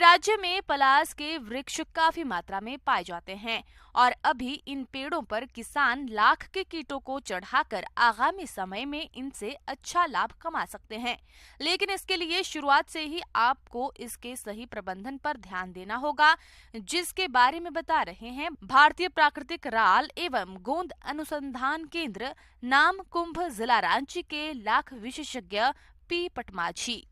राज्य में पलास के वृक्ष काफी मात्रा में पाए जाते हैं और अभी इन पेड़ों पर किसान लाख के कीटों को चढ़ाकर आगामी समय में इनसे अच्छा लाभ कमा सकते हैं। लेकिन इसके लिए शुरुआत से ही आपको इसके सही प्रबंधन पर ध्यान देना होगा, जिसके बारे में बता रहे हैं भारतीय प्राकृतिक राल एवं गोंद अनुसंधान केंद्र नाम कुंभ, जिला रांची के लाख विशेषज्ञ पी पटमाझी।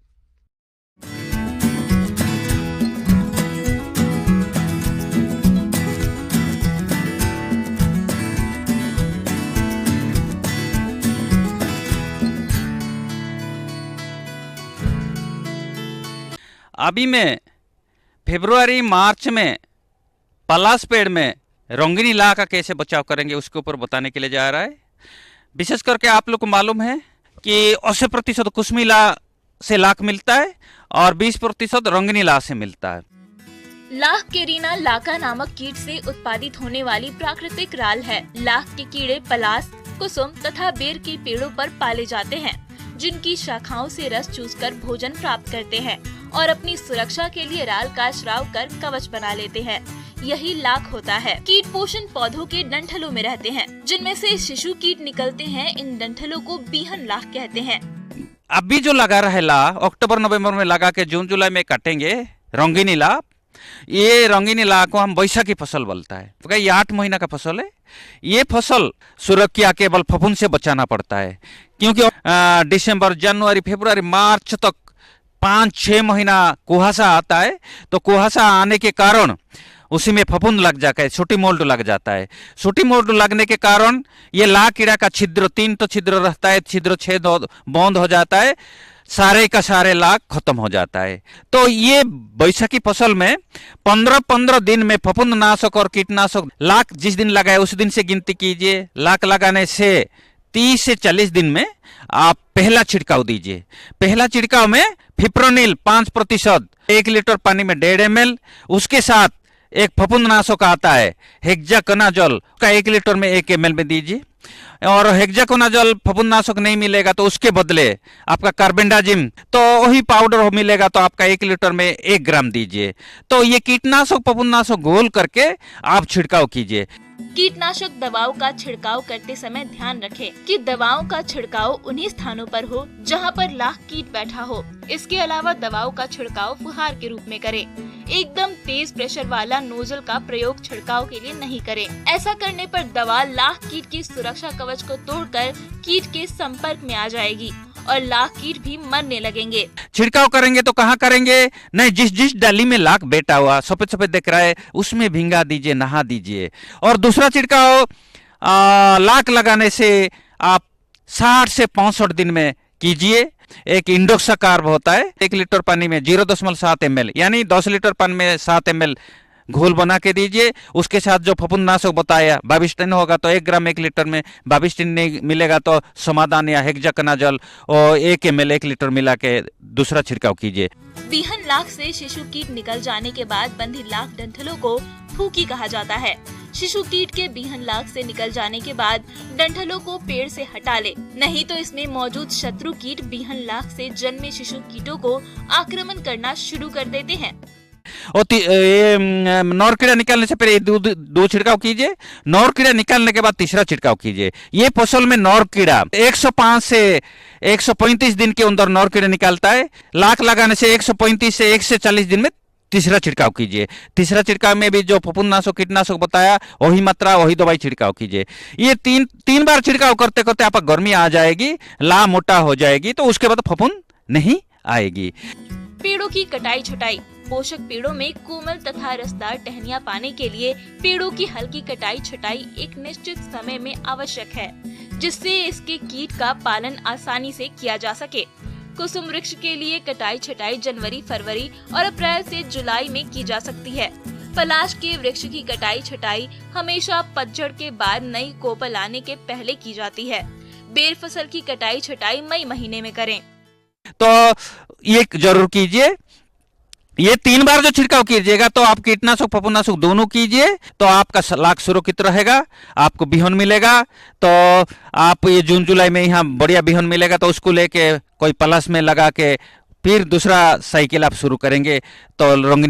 अभी में फरवरी मार्च में पलास पेड़ में रंगीनी लाख का कैसे बचाव करेंगे उसके ऊपर बताने के लिए जा रहा है। विशेष करके आप लोग को मालूम है कि 80% कुसमी ला से लाख मिलता है और 20% रंगीनी लाख से मिलता है। लाख केरीना लाका नामक कीट से उत्पादित होने वाली प्राकृतिक राल है। लाख के कीड़े पलास, कुसुम तथा बेर के पेड़ों पर पाले जाते हैं, जिनकी शाखाओं से रस चूसकर भोजन प्राप्त करते हैं और अपनी सुरक्षा के लिए राल का श्राव कर कवच बना लेते हैं। यही लाख होता है। कीट पोषण पौधों के डंठलों में रहते हैं, जिनमें से शिशु कीट निकलते हैं। इन डंठलों को बीहन लाख कहते हैं। अभी जो लगा रहा है ला, अक्टूबर नवंबर में लगा के जून जुलाई में काटेंगे रंगीनी ला। ये रंगीनी ला को हम बैसाखी फसल बोलता है, तो ये 8 महीना का फसल है। ये फसल सुरक्षा केवल फफूंद से बचाना पड़ता है, क्योंकि दिसंबर, जनवरी, फरवरी, मार्च तक 5-6 महीना कुहासा आता है। तो कुहासा आने के कारण उसी में फफूंद लग जाता है, छोटी मोल्ड लग जाता है। छोटी मोल्ड लगने के कारण ये ला कीड़ा का छिद्र 3 तो छिद्र रहता है, छिद्र छेद बंद हो जाता है, सारे का सारे लाख खत्म हो जाता है। तो ये बैसाखी फसल में 15-15 दिन में फफूंद नाशक और कीटनाशक लाख जिस दिन लगाए उस दिन से गिनती कीजिए। लाख लगाने से 30 से 40 दिन में आप पहला छिड़काव दीजिए। पहला छिड़काव में फिप्रोनिल 5%, 1 लीटर पानी में 1.5 ml, उसके साथ एक फफूंदनाशक आता है हेक्साकोनाजोल का 1 लीटर में 1 ml में दीजिए। और हेक्साकोनाजोल फफूंदनाशक नहीं मिलेगा तो उसके बदले आपका कार्बेंडाजिम तो वही पाउडर मिलेगा, तो आपका 1 लीटर में 1 ग्राम दीजिए। तो ये कीटनाशक फफूंदनाशक घोल करके आप छिड़काव कीजिए। कीटनाशक दवाओं का छिड़काव करते समय ध्यान रखें कि दवाओं का छिड़काव उन्हीं स्थानों पर हो जहां पर लाख कीट बैठा हो। इसके अलावा दवाओं का छिड़काव फुहार के रूप में करें। एकदम तेज प्रेशर वाला नोजल का प्रयोग छिड़काव के लिए नहीं करें। ऐसा करने पर दवा लाख कीट की सुरक्षा कवच को तोड़कर कीट के संपर्क में आ जाएगी और लाख कीट भी मरने लगेंगे। छिड़काव करेंगे तो कहाँ करेंगे? नहीं, जिस डाली में लाख बैठा हुआ सफेद सफेद दिख रहा है उसमें भींगा दीजिए, नहा दीजिए। और दूसरा छिड़काव लाख लगाने से आप 60 से 65 दिन में कीजिए। एक इंडोक्सा कार्ब होता है, 1 लीटर पानी में 0.7 ml, यानी 10 लीटर पानी में 7 ml घोल बना के दीजिए। उसके साथ जो फफूंदनाशक बताया बाविस्टिन होगा तो 1 ग्राम 1 लीटर में, बाविस्टिन नहीं मिलेगा तो समाधान या हेक्साकोनाजोल और 1 ml 1 लीटर मिला के दूसरा छिड़काव कीजिए। बीहन लाख से शिशु कीट निकल जाने के बाद बंधी लाख डंठलों को फूकी कहा जाता है। शिशु कीट के बीहन लाख से निकल जाने के बाद डंठलों को पेड़ से हटा ले, नहीं तो इसमें मौजूद शत्रु कीट बीहन लाख से जन्मे शिशु कीटों को आक्रमण करना शुरू कर देते हैं। और नौर कीड़ा निकालने से पहले दो छिड़काव कीजिए। नौर कीड़ा निकालने के बाद तीसरा छिड़काव कीजिए। ये फसल में नौर कीड़ा 105 से 135 दिन के अंदर नौर कीड़ा निकालता है। लाख लगाने से 135 से 140 दिन में तीसरा छिड़काव कीजिए। तीसरा छिड़काव में भी जो फफूंदनाशक कीटनाशक बताया वही मात्रा वही दवाई छिड़काव कीजिए। ये तीन बार छिड़काव करते करते आपका गर्मी आ जाएगी, ला मोटा हो जाएगी, तो उसके बाद फफूंद नहीं आएगी। पेड़ों की कटाई छटाई। पोषक पेड़ों में कोमल तथा रसदार टहनियाँ पाने के लिए पेड़ों की हल्की कटाई छटाई एक निश्चित समय में आवश्यक है, जिससे इसके कीट का पालन आसानी से किया जा सके। कुसुम वृक्ष के लिए कटाई छटाई जनवरी, फरवरी और अप्रैल से जुलाई में की जा सकती है। पलाश के वृक्ष की कटाई छटाई हमेशा पतझड़ के बाद नई कोपल आने के पहले की जाती है। बेर फसल की कटाई छटाई मई महीने में करें। तो ये जरूर कीजिए। ये 3 बार जो छिड़काव कीजिएगा तो आप कीटनाशक फफूंदनाशक दोनों कीजिए, तो आपका लाख सुरक्षित रहेगा, आपको बिहन मिलेगा। तो आप ये जून जुलाई में यहाँ बढ़िया बिहन मिलेगा तो उसको लेके कोई पलास में लगा के फिर दूसरा साइकिल आप शुरू करेंगे तो रंगीनी